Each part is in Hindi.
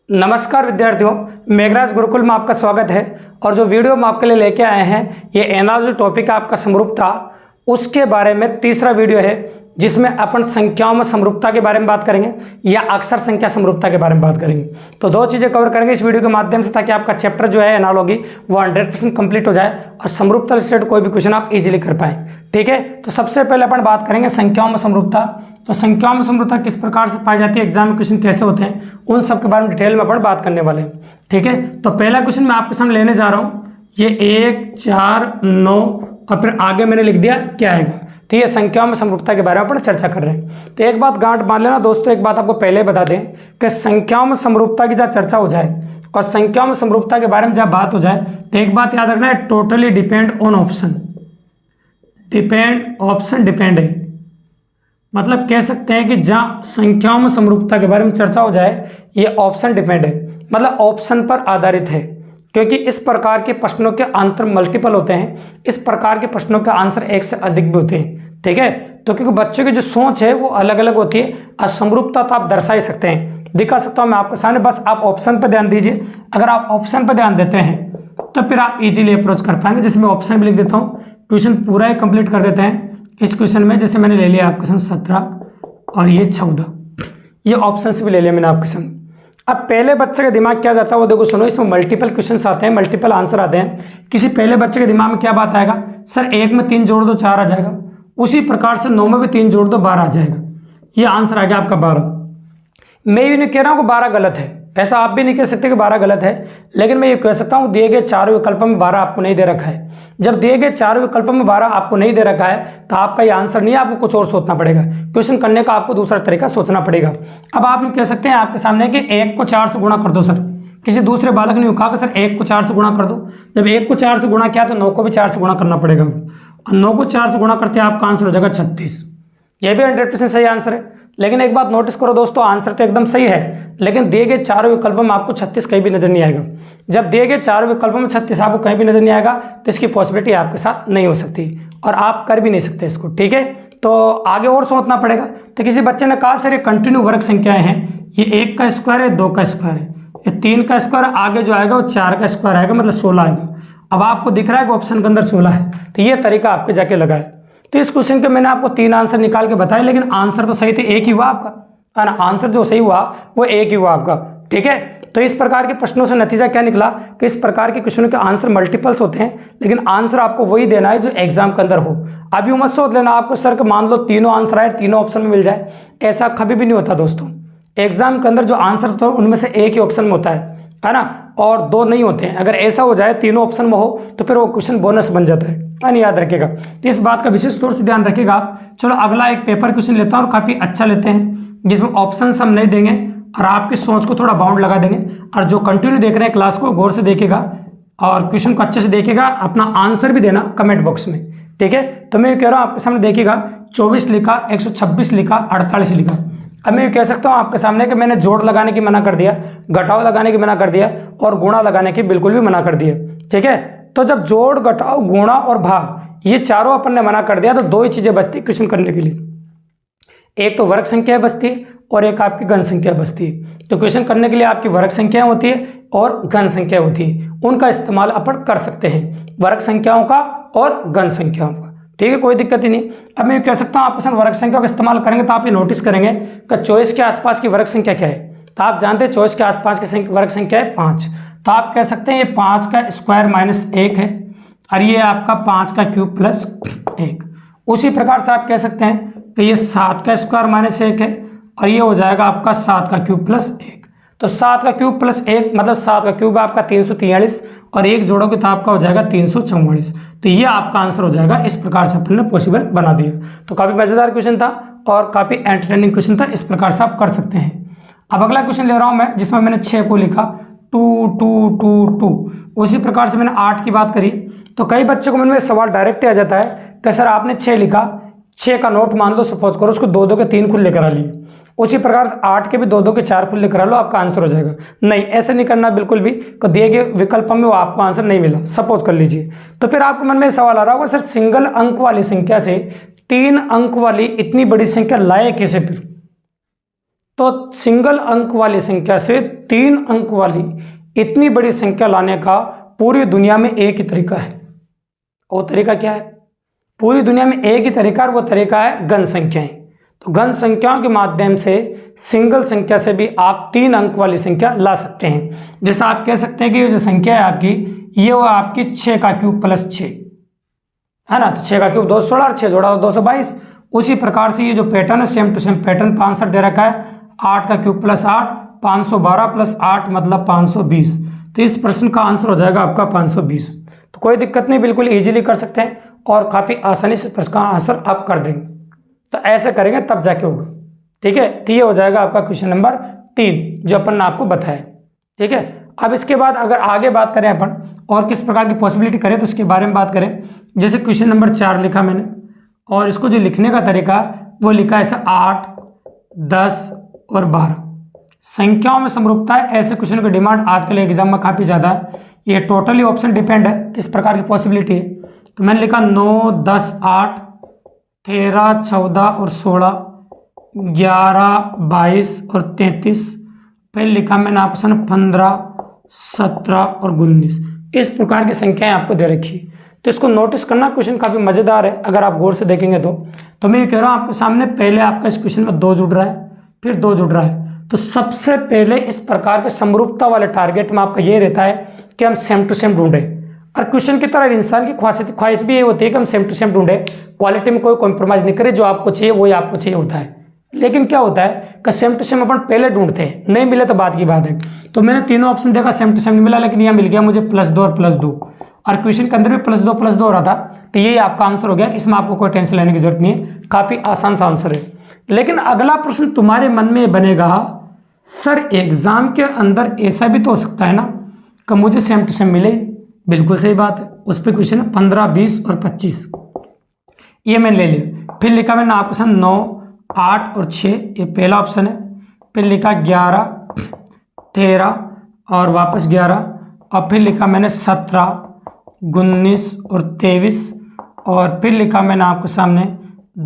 नमस्कार विद्यार्थियों, मेघराज गुरुकुल में आपका स्वागत है। और जो वीडियो हम आपके लिए लेके आए हैं ये एनालॉजी टॉपिक आपका समरूपता, उसके बारे में तीसरा वीडियो है जिसमें अपन संख्याओं में समरूपता के बारे में बात करेंगे या अक्षर संख्या समरूपता के बारे में बात करेंगे। तो दो चीज़ें कवर करेंगे इस वीडियो के माध्यम से ताकि आपका चैप्टर जो है एनालॉजी वो 100% कंप्लीट हो जाए और समरूपता रिलेटेड कोई भी क्वेश्चन आप इजीली कर पाएँ। ठीक है, तो सबसे पहले अपन बात करेंगे संख्याओं में समरूपता। तो संख्याओं में समरूपता किस प्रकार से पाई जाती है, एग्जाम में क्वेश्चन कैसे होते हैं, उन सब के बारे में डिटेल में अपन बात करने वाले हैं। ठीक है, तो पहला क्वेश्चन मैं आपके सामने लेने जा रहा हूँ, ये 1, 4, 9 और फिर आगे मैंने लिख दिया क्या आएगा। ठीक है, संख्याओं में समरूपता के बारे में अपन चर्चा कर रहे हैं। तो एक बात गांठ मान लेना दोस्तों, एक बात आपको पहले बता दें कि संख्याओं में समरूपता की जब चर्चा हो जाए और संख्याओं में समरूपता के बारे में जब बात हो जाए तो एक बात याद रखना है, totally depend on option. Depend है, मतलब कह सकते हैं कि जहां संख्याओं में समरूपता के बारे में चर्चा हो जाए ये ऑप्शन डिपेंड है, मतलब ऑप्शन पर आधारित है। क्योंकि इस प्रकार के प्रश्नों के आंसर मल्टीपल होते हैं, इस प्रकार के प्रश्नों के आंसर एक से अधिक भी होते हैं। ठीक है, तो क्योंकि बच्चों की जो सोच है वो अलग अलग होती है, असमरूपता तो आप दर्शा ही सकते हैं, दिखा सकता हूं मैं आपके सामने, बस आप ऑप्शन पर ध्यान दीजिए। अगर आप ऑप्शन पर ध्यान देते हैं तो फिर आप इजीली अप्रोच कर पाएंगे। जैसे मैं ऑप्शन भी लिख देता हूँ, क्वेश्चन पूरा ही कंप्लीट कर देते हैं। इस क्वेश्चन में जैसे मैंने ले लिया आपके सामने 17 और ये 14, ये ऑप्शन भी ले लिया मैंने आपके सामने। अब पहले बच्चे का दिमाग क्या जाता है वो देखो, सुनो, इसमें मल्टीपल क्वेश्चंस आते हैं, मल्टीपल आंसर आते हैं। किसी पहले बच्चे के दिमाग में क्या बात आएगा, सर 1 में 3 जोड़ दो 4 आ जाएगा, उसी प्रकार से 9 में भी 3 जोड़ दो 12 आ जाएगा। ये आंसर आ गया आपका 12। मैं भी नहीं कह रहा हूँ कि 12 गलत है, ऐसा आप भी नहीं कह सकते कि 12 गलत है, लेकिन मैं ये कह सकता हूँ दिए गए चारों विकल्प में 12 आपको नहीं दे रखा है। जब दिए गए चारों विकल्पों में 12 आपको नहीं दे रखा है तो आपका ये आंसर नहीं है, आपको कुछ और सोचना पड़ेगा, क्वेश्चन करने का आपको दूसरा तरीका सोचना पड़ेगा। अब आप ये कह सकते हैं आपके सामने कि 1 को 4 से गुणा कर दो सर, किसी दूसरे बालक ने कहा कि सर 1 को 4 से गुणा कर दो। जब 1 को 4 से गुणा किया तो 9 को भी 4 से गुणा करना पड़ेगा, और 9 को 4 से गुणा करते आपका आंसर हो जाएगा 36। ये भी 100% सही आंसर है। लेकिन एक बात नोटिस करो दोस्तों, आंसर तो एकदम सही है, लेकिन दिए गए चारों विकल्पों में आपको 36 कहीं भी नजर नहीं आएगा। जब दिए गए चारों विकल्पों में 36 आपको कहीं भी नजर नहीं आएगा तो इसकी पॉसिबिलिटी आपके साथ नहीं हो सकती और आप कर भी नहीं सकते इसको। ठीक है, तो आगे और सोचना पड़ेगा। तो किसी बच्चे ने कहा सर ये कंटिन्यू वर्ग संख्याएं हैं, ये 1 का स्क्वायर है, 2 का स्क्वायर है, ये 3 का स्क्वायर, आगे जो आएगा वो 4 का स्क्वायर आएगा, मतलब 16 आएगा। अब आपको दिख रहा है कि ऑप्शन के अंदर 16 है, तो ये तरीका आपके जाके लगा है। तो इस क्वेश्चन के मैंने आपको 3 आंसर निकाल के बताए, लेकिन आंसर तो सही थे, एक ही हुआ आपका, है ना, आंसर जो सही हुआ वो एक ही हुआ आपका। ठीक है, तो इस प्रकार के प्रश्नों से नतीजा क्या निकला कि इस प्रकार के क्वेश्चनों के आंसर मल्टीपल्स होते हैं, लेकिन आंसर आपको वही देना है जो एग्जाम के अंदर हो। अभी मत सोच लेना आपको सर के मान लो तीनों आंसर आए, तीनों ऑप्शन में मिल जाए, ऐसा कभी भी नहीं होता दोस्तों। एग्जाम के अंदर जो आंसर होता है उनमें से एक ही ऑप्शन में होता है ना, और 2 नहीं होते हैं। अगर ऐसा हो जाए तीनों ऑप्शन में हो तो फिर वो क्वेश्चन बोनस बन जाता है, नहीं याद रखेगा। तो इस बात का विशेष तौर से ध्यान रखेगा आप। चलो अगला एक पेपर क्वेश्चन लेता हूँ और काफी अच्छा लेते हैं, जिसमें ऑप्शन हम नहीं देंगे और आपकी सोच को थोड़ा बाउंड लगा देंगे। और जो कंटिन्यू देख रहे हैं क्लास को गौर से देखेगा और क्वेश्चन को अच्छे से देखेगा, अपना आंसर भी देना कमेंट बॉक्स में। ठीक है, तो मैं ये कह रहा हूँ आपके सामने देखिएगा, 24 लिखा, 126 लिखा, 48 लिखा। अब मैं ये कह सकता हूँ आपके सामने कि मैंने जोड़ लगाने की मना कर दिया, घटाव लगाने की मना कर दिया और गुणा लगाने की बिल्कुल भी मना कर दिया। ठीक है, तो जब जोड़, घटाव, गुणा और भाग ये चारों अपन ने मना कर दिया तो 2 ही चीजें बचती क्वेश्चन करने के लिए, एक तो वर्ग संख्या बचती है और एक आपकी घन संख्या बचती है। तो क्वेश्चन करने के लिए आपकी वर्ग संख्या होती है और घन संख्या होती है, उनका इस्तेमाल अपन कर सकते हैं, वर्ग संख्याओं का और घन संख्याओं का। ठीक है, कोई दिक्कत ही नहीं। अब मैं कह सकता हूँ आपके साथ वर्ग संख्या का इस्तेमाल करेंगे तो आप ये नोटिस करेंगे कि चॉइस के आसपास की वर्ग संख्या क्या है। तो आप जानते हैं चॉइस के आसपास की वर्ग संख्या है 5। तो आप कह सकते हैं ये 5 का स्क्वायर माइनस 1 है और ये आपका 5 का क्यूब प्लस 1। उसी प्रकार से आप कह सकते हैं कि ये 7 का स्क्वायर माइनस 1 है और ये हो जाएगा आपका 7 का क्यूब प्लस 1। तो 7 का क्यूब प्लस 1 मतलब 7 का क्यूब आपका 343 और 1 जोड़ोगे तो आपका हो जाएगा 344। तो ये आपका आंसर हो जाएगा। इस प्रकार से अपन ने पॉसिबल बना दिया। तो काफी मजेदार क्वेश्चन था और काफी एंटरटेनिंग क्वेश्चन था, इस प्रकार से आप कर सकते हैं। अब अगला क्वेश्चन ले रहा हूं मैं, जिसमें मैंने 6 को लिखा, 2 2 2 2। उसी प्रकार से मैंने 8 की बात करी तो कई बच्चों को मन में सवाल डायरेक्ट आ जाता है कि सर आपने 6 लिखा, 6 का नोट मान लो सपोज करो, उसको 2 2 के 3 खुले करा लिए, उसी प्रकार से 8 के भी 2 2 के 4 खुले करा लो, आपका आंसर हो जाएगा। नहीं, ऐसे नहीं करना बिल्कुल भी, तो दिए गए विकल्प में वो आपको आंसर नहीं मिला सपोज कर लीजिए। तो फिर आपके मन में सवाल आ रहा होगा सर सिंगल अंक वाली संख्या से 3 अंक वाली इतनी बड़ी संख्या लाए कैसे फिर। तो सिंगल अंक वाली संख्या से 3 अंक वाली इतनी बड़ी संख्या लाने का पूरी दुनिया में एक ही तरीका है। वो तरीका क्या है? पूरी दुनिया में एक ही तरीका, और वो तरीका है घन संख्याएं। तो घन संख्याओं के माध्यम से सिंगल संख्या से भी आप 3 अंक वाली संख्या ला सकते हैं। जैसे आप कह सकते हैं कि ये जो संख्या है आपकी, ये वो आपकी 6 का क्यूब प्लस 6 है ना। तो 6 का क्यूब 216 और 6 जोड़ा तो 222। उसी प्रकार से ये जो पैटर्न है सेम टू सेम पैटर्न 65 दे रखा है। 8 का क्यूब प्लस 8, 512 प्लस 8 मतलब 520। तो इस प्रश्न का आंसर हो जाएगा आपका 520। तो कोई दिक्कत नहीं, बिल्कुल इजीली कर सकते हैं और काफ़ी आसानी से प्रश्न का आंसर आप कर देंगे। तो ऐसे करेंगे तब जाके होगा, ठीक है। तो ये हो जाएगा आपका क्वेश्चन नंबर 3 जो अपन ने आपको बताया, ठीक है। अब इसके बाद अगर आगे बात करें अपन और किस प्रकार की पॉसिबिलिटी करें तो उसके बारे में बात करें। जैसे क्वेश्चन नंबर 4 लिखा मैंने, और इसको जो लिखने का तरीका वो लिखा है ऐसा 8, 10 और 12 संख्याओं में समरूपता है। ऐसे क्वेश्चन की डिमांड आजकल एग्जाम में काफ़ी ज़्यादा है। ये टोटली ऑप्शन डिपेंड है किस प्रकार की पॉसिबिलिटी है। तो मैंने लिखा 9, 10, 8, 13, 14 और 16, 11, 22 और 33। फिर लिखा मैंने ऑप्शन 15, 17 और 19। इस प्रकार की संख्याएं आपको दे रखी है। तो इसको नोटिस करना, क्वेश्चन काफ़ी मज़ेदार है अगर आप गौर से देखेंगे तो मैं ये कह रहा हूँ आपके सामने पहले आपका इस क्वेश्चन में 2 जुड़ रहा है, फिर 2 जुड़ रहा है। तो सबसे पहले इस प्रकार के समरूपता वाले टारगेट में आपका ये रहता है कि हम सेम टू सेम ढूंढें। और क्वेश्चन की तरह इंसान की ख्वाहिश भी ये होती है कि हम सेम टू सेम ढूंढें, क्वालिटी में कोई कॉम्प्रोमाइज़ नहीं करें, जो आपको चाहिए वही आपको चाहिए होता है। लेकिन क्या होता है कि सेम टू सेम अपन पहले ढूंढते हैं, नहीं मिले तो बात की बात है। तो मैंने तीनों ऑप्शन देखा, सेम टू सेम नहीं मिला, लेकिन यहाँ मिल गया मुझे +2 और +2, और क्वेश्चन के अंदर भी +2 हो रहा था। तो ये आपका आंसर हो गया। इसमें आपको कोई टेंशन लेने की जरूरत नहीं है, काफ़ी आसान सा आंसर है। लेकिन अगला प्रश्न तुम्हारे मन में बनेगा, सर एग्जाम के अंदर ऐसा भी तो हो सकता है ना कि मुझे सेम टू सेम मिले। बिल्कुल सही बात है। उस पर क्वेश्चन है 15, 20 और 25, ये मैंने ले लिया। फिर लिखा मैंने ऑप्शन 9, 8 और 6, ये पहला ऑप्शन है। फिर लिखा 11, 13 और वापस 11, और फिर लिखा मैंने 17, 19 और 23, और फिर लिखा मैंने आपके सामने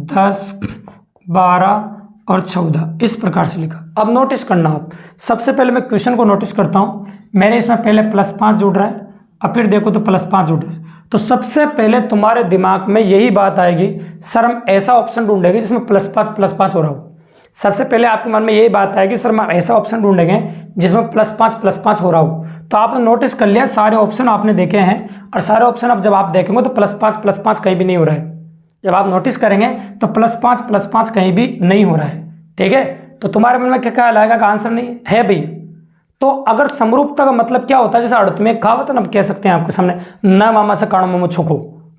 10, 12 और 14। इस प्रकार से लिखा। अब नोटिस करना आप, सबसे पहले मैं क्वेश्चन को नोटिस करता हूँ। मैंने इसमें पहले +5 जुड़ रहा है, अब फिर देखो तो +5 जुड़ रहा है। तो सबसे पहले तुम्हारे दिमाग में यही बात आएगी, सर हम ऐसा ऑप्शन ढूंढेंगे जिसमें +5 हो रहा हो। सबसे पहले आपके मन में यही बात आएगी, सर हम ऐसा ऑप्शन ढूंढेंगे जिसमें +5 हो रहा हो। तो आपने नोटिस कर लिया, सारे ऑप्शन आपने देखे हैं, और सारे ऑप्शन अब जब आप देखेंगे तो +5 कहीं भी नहीं हो रहा है। जब आप नोटिस करेंगे तो +5 कहीं भी नहीं हो रहा है, ठीक है। तो तुम्हारे मन में क्या ख्याल आएगा कि आंसर नहीं है भाई। तो अगर समरूपता का मतलब क्या होता है, जैसे अर्थ में कहावत है ना, कह सकते हैं आपके सामने, न मामा से काणो मामो छुको।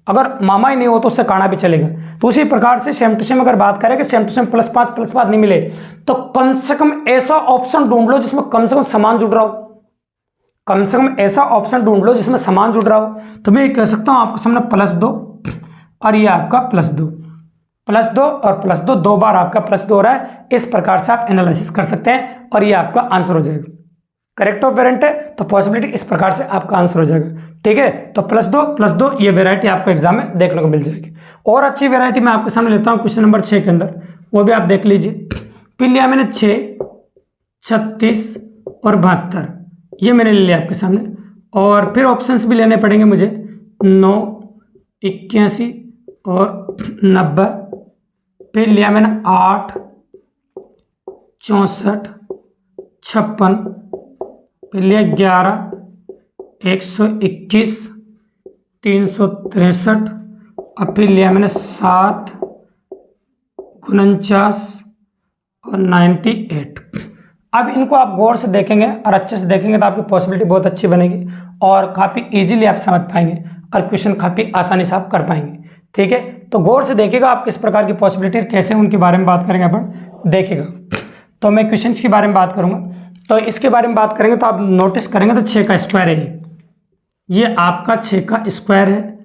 अगर मामा ही नहीं हो तो उससे काना भी चलेगा। तो उसी प्रकार से सेम टू सेम अगर बात करें कि सेम टू सेम +5 नहीं मिले, तो कम से कम ऐसा ऑप्शन ढूंढ लो जिसमें कम से कम समान जुड़ रहा हो। कम से कम ऐसा ऑप्शन ढूंढ लो जिसमें समान जुड़ रहा हो। तो मैं ये कह सकता हूँ आपके सामने +2 और ये आपका +2 और +2, 2 बार आपका +2 हो रहा है। इस प्रकार से आप एनालिसिस कर सकते हैं और ये आपका आंसर हो जाएगा। करेक्ट ऑफ वेरिएंट है तो पॉसिबिलिटी इस प्रकार से आपका आंसर हो जाएगा, ठीक है। तो +2 ये वेराइटी आपको एग्जाम में देखने को मिल जाएगी। और अच्छी वेराइटी मैं आपके सामने लेता हूँ क्वेश्चन नंबर 6 के अंदर, वो भी आप देख लीजिए। फिर लिया मैंने 6, 36 और 72, ये मैंने ले लिया आपके सामने। और फिर ऑप्शंस भी लेने पड़ेंगे मुझे, 9, 81 और 90। फिर लिया मैंने 8, 64, 56। फिर लिया 11, 121, 363, और फिर लिया मैंने 7, 49 और 98। अब इनको आप गौर से देखेंगे और अच्छे से देखेंगे तो आपकी पॉसिबिलिटी बहुत अच्छी बनेगी और काफ़ी इजीली आप समझ पाएंगे और क्वेश्चन काफ़ी आसानी से आप कर पाएंगे, ठीक है। तो गौर से देखिएगा आप किस प्रकार की पॉसिबिलिटी कैसे उनके बारे में बात करेंगे अपन, देखिएगा। तो मैं क्वेश्चन के बारे में बात करूँगा, तो इसके बारे में बात करेंगे तो आप नोटिस करेंगे तो 6 का स्क्वायर है, ये आपका 6 का स्क्वायर है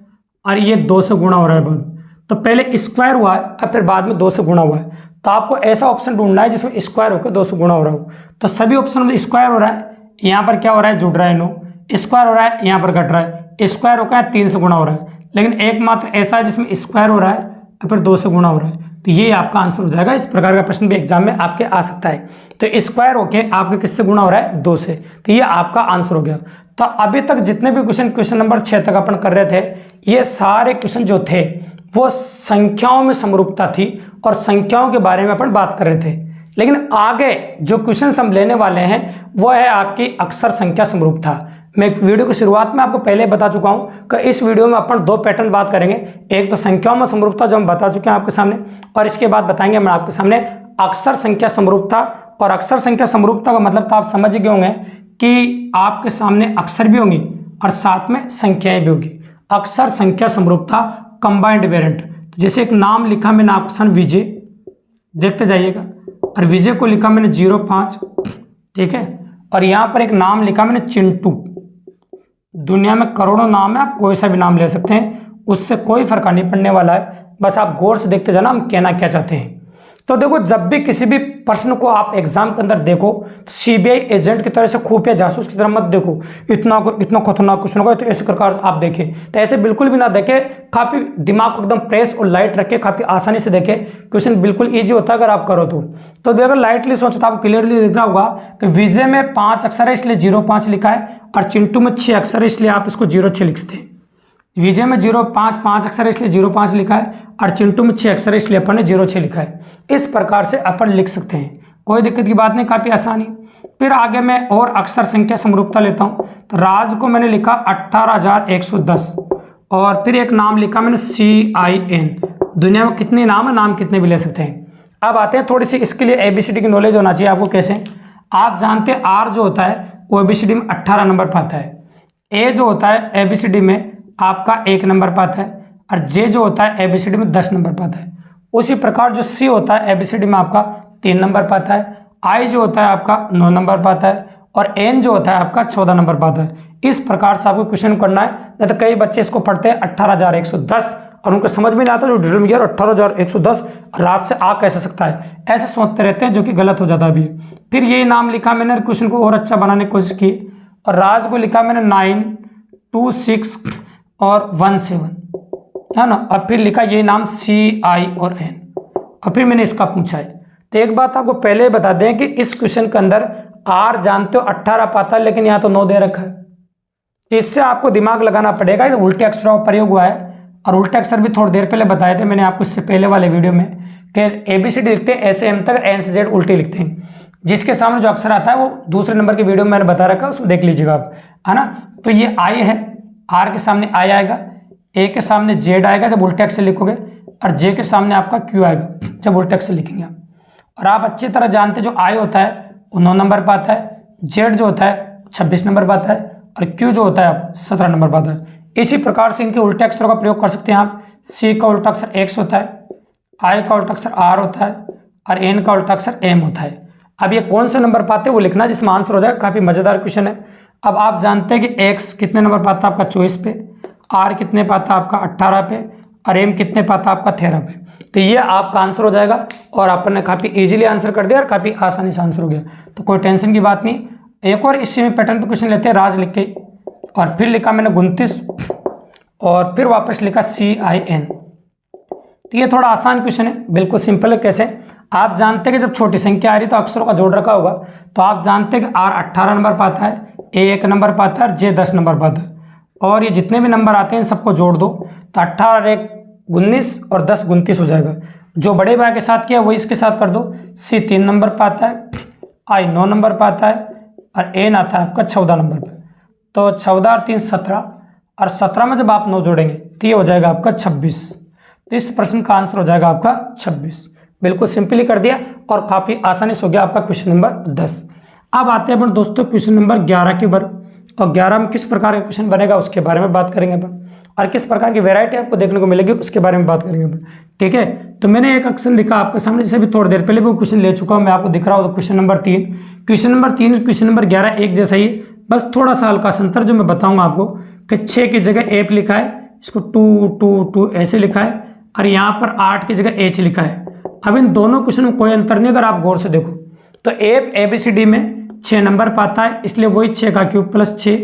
और ये 2 से गुणा हो रहा है बाद। तो पहले स्क्वायर हुआ है और फिर बाद में 2 से गुणा हुआ है। तो आपको ऐसा ऑप्शन ढूंढना है जिसमें स्क्वायर होकर 2 से गुणा हो रहा हो। तो सभी ऑप्शन में स्क्वायर हो रहा है, यहाँ पर क्या हो रहा है, जुड़ रहा है 9, स्क्वायर हो रहा है, यहाँ पर घट रहा है, स्क्वायर होकर 3 से गुणा हो रहा है। लेकिन एकमात्र ऐसा है जिसमें स्क्वायर हो रहा है और फिर 2 से गुणा हो रहा है। तो ये आपका आंसर हो जाएगा। इस प्रकार का प्रश्न भी एग्जाम में आपके आ सकता है। तो स्क्वायर होके आपके किससे गुणा हो रहा है, 2 से, तो ये आपका आंसर हो गया। तो अभी तक जितने भी क्वेश्चन नंबर 6 तक अपन कर रहे थे, ये सारे क्वेश्चन जो थे वो संख्याओं में समरूपता थी और संख्याओं के बारे में अपन बात कर रहे थे। लेकिन आगे जो क्वेश्चन हम लेने वाले हैं वो है आपकी अक्षर संख्या समरूपता। मैं वीडियो की शुरुआत में आपको पहले बता चुका हूं कि इस वीडियो में अपन 2 पैटर्न बात करेंगे। एक तो संख्याओं में समरूपता जो हम बता चुके हैं आपके सामने, और इसके बाद बताएंगे मैं आपके सामने अक्षर संख्या समरूपता। और अक्षर संख्या समरूपता का मतलब तो आप समझ गए होंगे कि आपके सामने अक्षर भी होंगी और साथ में संख्याएं भी होगी। अक्षर संख्या समरूपता कंबाइंड वेरिएंट। जैसे एक नाम लिखा मैंने आपके सामने विजय, देखते जाइएगा, और विजय को लिखा मैंने 05, ठीक है। और यहाँ पर एक नाम लिखा मैंने चिंटू। दुनिया में करोड़ों नाम है, आप कोई सा भी नाम ले सकते हैं, उससे कोई फर्क नहीं पड़ने वाला है। बस आप गौर से देखते जाना हम कहना क्या चाहते हैं। तो देखो, जब भी किसी भी प्रश्न को आप एग्जाम के अंदर देखो तो सीबीआई एजेंट की तरह से खुफिया जासूस की तरह मत देखो, इतना खतरनाक क्वेश्चन होगा तो ऐसे प्रकार आप देखें, तो ऐसे बिल्कुल भी ना देखें। काफ़ी दिमाग को एकदम फ्रेश और लाइट रखे, काफ़ी आसानी से देखें। क्वेश्चन बिल्कुल ईजी होता है अगर आप करो तो अगर लाइटली सोचो तो आपको क्लियरली दिख रहा होगा कि विजय में 5 अक्षर है इसलिए 05 लिखा है, और चिंटू में 6 अक्षर है इसलिए आप इसको 06 लिखते हैं। विजय में 5 अक्षर है इसलिए 05 लिखा है, और चिंटू में 6 अक्षर है इसलिए अपन ने 06 लिखा है। इस प्रकार से अपन लिख सकते हैं, कोई दिक्कत की बात नहीं, काफ़ी आसानी। फिर आगे मैं और अक्षर संख्या समरूपता लेता हूँ। तो राज को मैंने लिखा 18,110, और फिर एक नाम लिखा मैंने CIN। दुनिया में कितने नाम है, नाम कितने भी ले सकते हैं। अब आते हैं थोड़ी सी, इसके लिए ABCD की नॉलेज होना चाहिए आपको। कैसे, आप जानते हैं R जो होता है वो ABCD में 18 नंबर पाता है, A जो होता है ABCD में आपका 1 नंबर पाता है, और J जो होता है ABCD में 10 नंबर पाता है। उसी प्रकार जो C होता है ABCD में आपका 3 नंबर पाता है, I जो होता है आपका 9 नंबर पाता है, और N जो होता है आपका 14 नंबर पाता है। इस प्रकार से आपको क्वेश्चन करना है। नहीं तो कई बच्चे इसको पढ़ते हैं 18,110 और उनको समझ में नहीं आता, जो ड्रीम ईयर 18,110 रात से आ कैसे सकता है, ऐसे सोचते रहते हैं, जो कि गलत हो जाता है अभी। फिर यही नाम लिखा मैंने, क्वेश्चन को और अच्छा बनाने की कोशिश की, और राज को लिखा मैंने 9, 2, 6 और 1, 7, है ना। और फिर लिखा ये नाम CI और N, और फिर मैंने इसका पूछा है। तो एक बात आपको पहले ही बता दें कि इस क्वेश्चन के अंदर R जानते हो 18 पाता है, लेकिन यहाँ तो 9 दे रखा है। इससे आपको दिमाग लगाना पड़ेगा। उल्टे अक्षरों का प्रयोग हुआ है, और उल्टे अक्षर भी थोड़ी देर पहले बताए थे मैंने आपको इससे पहले वाले वीडियो में, कि ABCD लिखते हैं ऐसे M तक, N से Z उल्टे लिखते हैं। जिसके सामने जो अक्षर आता है वो दूसरे नंबर की वीडियो में मैंने बता रखा है, उसमें देख लीजिएगा आप, है ना। तो ये I है, R के सामने I आएगा, A के सामने Z आएगा जब उल्टे अक्षर लिखोगे, और J के सामने आपका Q आएगा जब उल्टे अक्षर लिखेंगे आप। और आप अच्छी तरह जानते जो I होता है वो 9 नंबर पाता है, Z जो होता है 26 नंबर पाता है, और Q जो होता है आप 17 नंबर पाता है। इसी प्रकार से इनके उल्टे अक्षरों का प्रयोग कर सकते हैं आप। C का उल्टा अक्षर X होता है, I का उल्टा अक्षर R होता है, और N का उल्टा अक्षर M होता है। अब ये कौन से नंबर पाते हैं वो लिखना, जिसमें आंसर हो जाएगा। काफ़ी मज़ेदार क्वेश्चन है। अब आप जानते हैं कि X कितने नंबर पाता है आपका 24 पे, R कितने पाता है आपका 18 पे, और M कितने पाता है आपका 13 पे। तो ये आपका आंसर हो जाएगा, और आपने ने काफ़ी इजीली आंसर कर दिया और काफ़ी आसानी से आंसर हो गया, तो कोई टेंशन की बात नहीं। एक और इसी में पैटर्न पे क्वेश्चन लेते हैं, राज लिख के, और फिर लिखा मैंने 29, और फिर वापस लिखा CIN। तो ये थोड़ा आसान क्वेश्चन है, बिल्कुल सिंपल है। कैसे, आप जानते हैं कि जब छोटी संख्या आ रही तो अक्षरों का जोड़ रखा होगा, तो आप जानते हैं कि R 18 नंबर पाता है, A 1 नंबर पाता है, और J 10 नंबर पाता है। और ये जितने भी नंबर आते हैं इन सबको जोड़ दो, तो 18 और 1 19 और 10 29 हो जाएगा। जो बड़े भाई के साथ किया वही इसके साथ कर दो। C 3 नंबर पाता है, I 9 नंबर पाता है, और N आता है आपका 14 नंबर पर। तो 14 और 3 17, और 17 में जब आप 9 जोड़ेंगे तो ये हो जाएगा आपका 26। तो इस प्रश्न का आंसर हो जाएगा आपका 26। बिल्कुल सिंपली कर दिया, और काफ़ी आसानी से हो गया आपका क्वेश्चन नंबर 10। अब आते हैं अपन दोस्तों क्वेश्चन नंबर 11 के बारे, और 11 में किस प्रकार का क्वेश्चन बनेगा उसके बारे में बात करेंगे अपन, और किस प्रकार की वैरायटी आपको देखने को मिलेगी उसके बारे में बात करेंगे अपन। ठीक है, तो मैंने एक क्वेश्चन लिखा आपके सामने, जैसे भी थोड़ी देर पहले भी क्वेश्चन ले चुका हूँ मैं, आपको दिख रहा हो तो क्वेश्चन नंबर 3, क्वेश्चन नंबर 11 एक जैसा ही, बस थोड़ा सा हल्का अंतर जो मैं बताऊँगा आपको, कि 6 की जगह 1 लिखा है, इसको 2 2 2 ऐसे लिखा है, और यहाँ पर 8 की जगह H लिखा है। अब इन दोनों क्वेश्चन में कोई अंतर नहीं, अगर आप गौर से देखो तो ABCD में 6 नंबर पाता है, इसलिए वही 6 का क्यूब प्लस 6,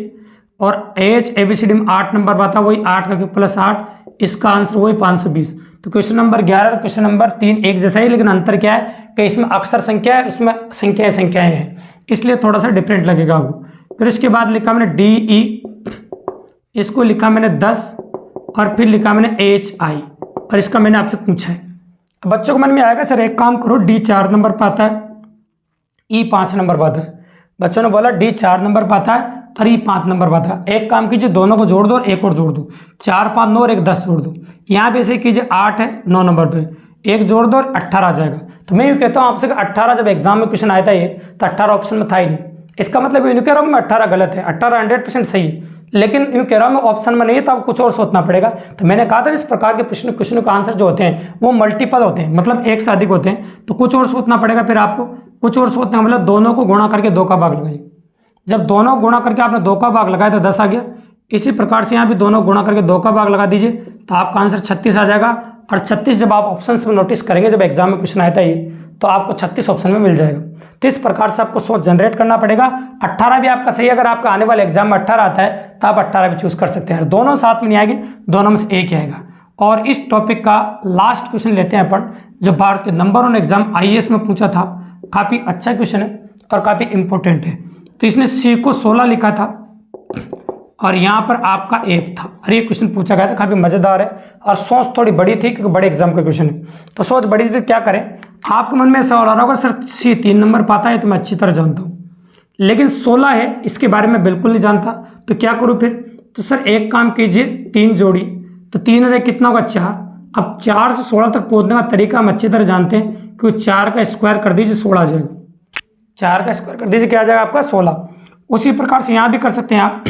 और H ABCD में 8 नंबर पाता है, वही 8 का क्यूब प्लस 8, इसका आंसर वही 520। तो क्वेश्चन नंबर 11 और क्वेश्चन नंबर 3 एक जैसा ही, लेकिन अंतर क्या है कि इसमें अक्षर संख्या है, इसमें संख्याएं हैं, इसलिए थोड़ा सा डिफरेंट लगेगा आपको। फिर इसके बाद लिखा मैंने DE, इसको लिखा मैंने 10 और फिर लिखा मैंने HI, और इसका मैंने आपसे पूछा है। बच्चों को मन में आएगा सर एक काम करो, D 4 नंबर पर आता है, E 5 नंबर पर आता है। बच्चों ने बोला D 4 नंबर पर आता है और E 5 नंबर पर आता है। एक काम कीजिए, दोनों को जोड़ दो और एक और जोड़ दो, 4 5 9 और एक 10 जोड़ दो। यहाँ पे ऐसे कीजिए, 8 है 9 नंबर पे, एक जोड़ दो और 18 आ जाएगा। तो मैं यूँ कहता हूँ आपसे कि 18 जब एग्जाम में क्वेश्चन आया था ये, तो 18 ऑप्शन में था ही नहीं। इसका मतलब यूँ कह रहा हूँ मैं 18 गलत है, 18 100% सही है, लेकिन यूँ कह रहा हूँ मैं ऑप्शन में नहीं है, तो आपको कुछ और सोचना पड़ेगा। तो मैंने कहा था इस प्रकार के क्वेश्चनों का आंसर जो होते हैं वो मल्टीपल होते हैं, मतलब एक से अधिक होते हैं, तो कुछ और सोचना पड़ेगा। फिर आपको कुछ और सोचना, मतलब दोनों को गुणा करके 2 का भाग लगाइए। जब दोनों गुणा करके आपने 2 का भाग लगाया तो 10 आ गया। इसी प्रकार से यहाँ भी दोनों गुणा करके 2 का भाग लगा दीजिए, तो आपका आंसर 36 आ जाएगा। और 36 जब आप ऑप्शन में नोटिस करेंगे, जब एग्जाम में क्वेश्चन आता है ये, तो आपको 36 ऑप्शन में मिल जाएगा। तो इस प्रकार से आपको सोच जनरेट करना पड़ेगा। 18 भी आपका सही है, अगर आपका आने वाले एग्जाम में 18 आता है तो आप 18 भी चूज कर सकते हैं। दोनों साथ में नहीं आएंगे, दोनों में से एक ही आएगा। और इस टॉपिक का लास्ट क्वेश्चन लेते हैं अपन, जो भारत के नंबर 1 एग्जाम IAS में पूछा था। काफ़ी अच्छा क्वेश्चन है और काफ़ी इंपॉर्टेंट है। तो इसने C को 16 लिखा था और यहाँ पर आपका F था, और ये क्वेश्चन पूछा गया था। काफ़ी मज़ेदार है और सोच थोड़ी बड़ी थी, क्योंकि बड़े एग्जाम का क्वेश्चन है, तो सोच बड़ी थी। क्या करें, आपके मन में सवाल आ रहा होगा सर C 3 नंबर पाता है, तो मैं अच्छी तरह जानता हूँ, लेकिन 16 है इसके बारे में बिल्कुल नहीं जानता, तो क्या करूँ फिर। तो सर एक काम कीजिए, 3 जोड़ी, तो 3 और 1 कितना होगा 4। अब 4 से 16 तक पहुँचने का तरीका हम अच्छी तरह जानते हैं, क्योंकि 4 का स्क्वायर कर दीजिए 16 आ जाएगा। 4 का स्क्वायर कर दीजिए, क्या आ जाएगा आपका 16। उसी प्रकार से यहाँ भी कर सकते हैं आप।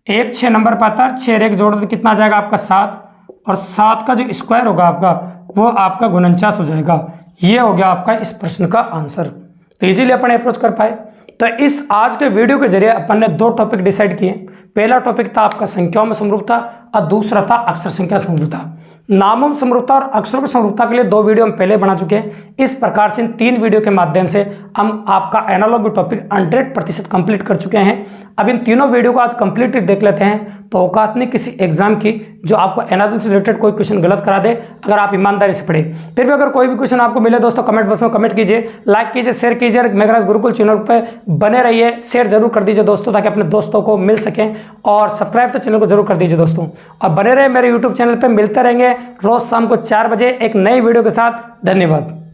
1 6 नंबर पाता है, 6 और 1 जोड़ दो, कितना आ जाएगा आपका 7, और 7 का जो स्क्वायर होगा आपका वो आपका 49 हो जाएगा। ये हो गया आपका इस प्रश्न का आंसर। तो इजीली अपन अप्रोच कर पाए। तो इस आज के वीडियो के जरिए अपन ने 2 टॉपिक डिसाइड किए। पहला टॉपिक था आपका संख्याओं में समरूपता, और दूसरा था अक्षर संख्या समरूपता। नामों में समरूपता और अक्षरों की समरूपता के लिए 2 वीडियो हम पहले बना चुके हैं। इस प्रकार से इन 3 वीडियो के माध्यम से हम आपका एनालॉग टॉपिक 100% कंप्लीट कर चुके हैं। अब इन तीनों वीडियो को आज कंप्लीटली देख लेते हैं, तो औकात नहीं किसी एग्जाम की जो आपको एनालॉग से रिलेटेड कोई क्वेश्चन गलत करा दे, अगर आप ईमानदारी से पढ़े। फिर भी अगर कोई भी क्वेश्चन आपको मिले दोस्तों, कमेंट बॉक्स में कमेंट कीजिए, लाइक कीजिए, शेयर कीजिए। मेघराज गुरुकुल चैनल पर बने रहिए, शेयर जरूर कर दीजिए दोस्तों, ताकि अपने दोस्तों को मिल सकें, और सब्सक्राइब तो चैनल को जरूर कर दीजिए दोस्तों। और बने रहे मेरे यूट्यूब चैनल पर, मिलते रहेंगे रोज शाम को 4 बजे एक नई वीडियो के साथ। धन्यवाद।